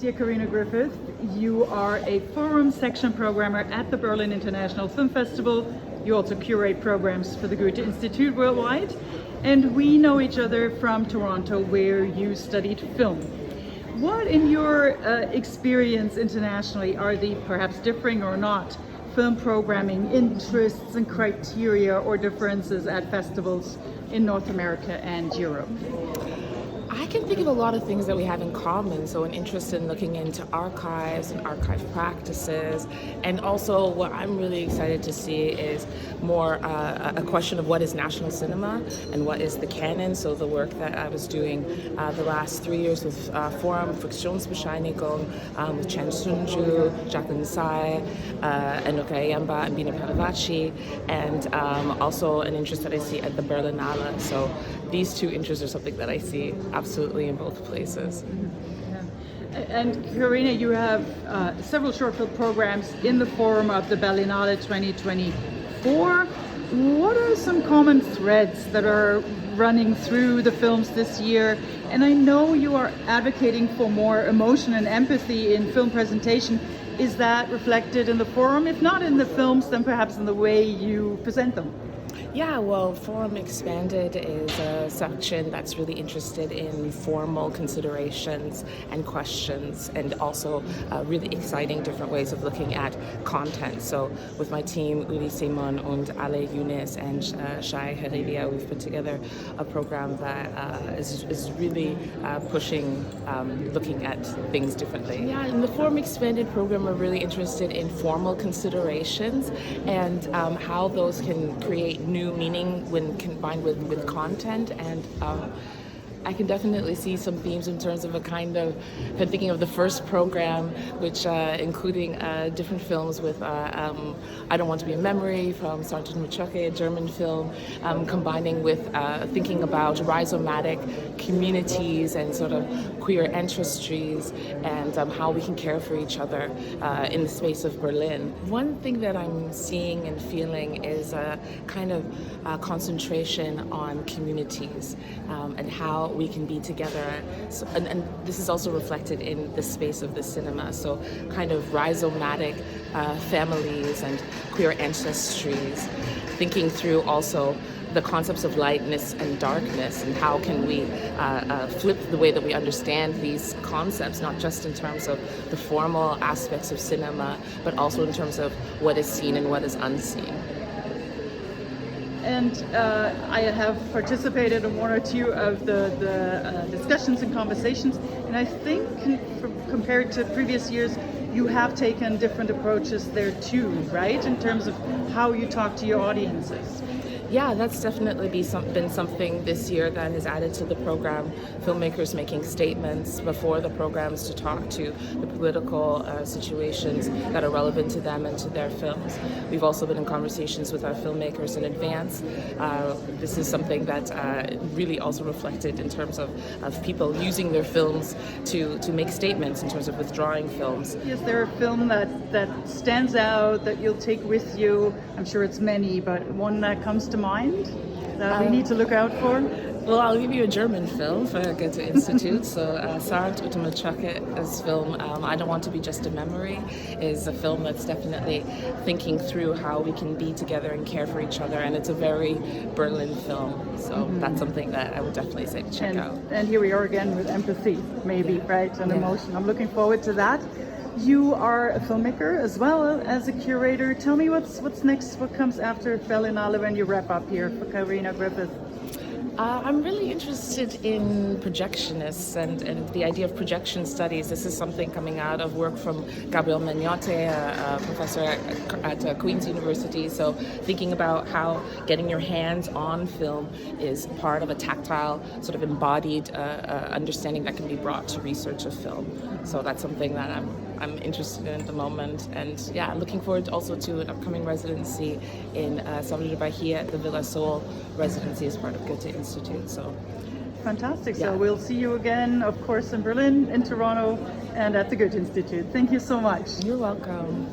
Dear Karina Griffith, you are a forum section programmer at the Berlin International Film Festival. You also curate programs for the Goethe-Institut worldwide. And we know each other from Toronto, where you studied film. What, in your experience internationally, are the perhaps differing or not film programming interests and criteria or differences at festivals in North America and Europe? I can think of a lot of things that we have in common. So an interest in looking into archives and archive practices. And also what I'm really excited to see is more a question of what is national cinema and what is the canon. So the work that I was doing the last 3 years with Forum Fiktionsbescheinigung, with Can Sungu, Jacqueline Nsiah, Enoka Ayemba, and Biene Pilvaci, and also an interest that I see at the Berlinale. So these two interests are something that I see absolutely in both places. Yeah. And Karina, you have several short film programs in the forum of the Berlinale 2024. What are some common threads that are running through the films this year? And I know you are advocating for more emotion and empathy in film presentation. Is that reflected in the forum? If not in the films, then perhaps in the way you present them? Yeah, well, Forum Expanded is a section that's really interested in formal considerations and questions, and also really exciting different ways of looking at content. So with my team, Uli Simon and Ale Younes and Shai Heredia, we've put together a program that is really pushing looking at things differently. Yeah, in the Forum Expanded program, we're really interested in formal considerations and how those can create new meaning when combined with content, and I can definitely see some themes in terms of a kind of, I'm thinking of the first program, which including different films with I Don't Want to Be a Memory from Sarnt Utamachote, a German film, combining with thinking about rhizomatic communities and sort of queer ancestries, and how we can care for each other in the space of Berlin. One thing that I'm seeing and feeling is a kind of concentration on communities and how we can be together. So, and this is also reflected in the space of the cinema. So kind of rhizomatic families and queer ancestries, thinking through also the concepts of lightness and darkness, and how can we flip the way that we understand these concepts, not just in terms of the formal aspects of cinema, but also in terms of what is seen and what is unseen. And I have participated in one or two of the discussions and conversations, and I think compared to previous years, you have taken different approaches there too, right? In terms of how you talk to your audiences. Yeah, that's definitely been something this year that has added to the program. Filmmakers making statements before the programs to talk to the political situations that are relevant to them and to their films. We've also been in conversations with our filmmakers in advance. This is something that really also reflected in terms of people using their films to make statements in terms of withdrawing films. Is there a film that stands out that you'll take with you? I'm sure it's many, but one that comes to mind that we need to look out for? Well, I'll give you a German film for Goethe-Institut. So Sarnt Utamachote's film, I Don't Want to Be Just a Memory, is a film that's definitely thinking through how we can be together and care for each other. And it's a very Berlin film. So that's something that I would definitely say to check out. And here we are again with empathy, maybe, right? And emotion. I'm looking forward to that. You are a filmmaker as well as a curator. Tell me what's next, what comes after Berlinale when you wrap up here for Karina Griffith? I'm really interested in projectionists and the idea of projection studies. This is something coming out of work from Gabriel Magnotte, a professor at Queen's University. So thinking about how getting your hands on film is part of a tactile, sort of embodied understanding that can be brought to research of film. So that's something that I'm interested in at the moment. And yeah, I'm looking forward also to an upcoming residency in Biene at the Villa Sol residency as part of Goethe-Institut. So fantastic. Yeah. So we'll see you again, of course, in Berlin, in Toronto, and at the Goethe-Institut. Thank you so much. You're welcome.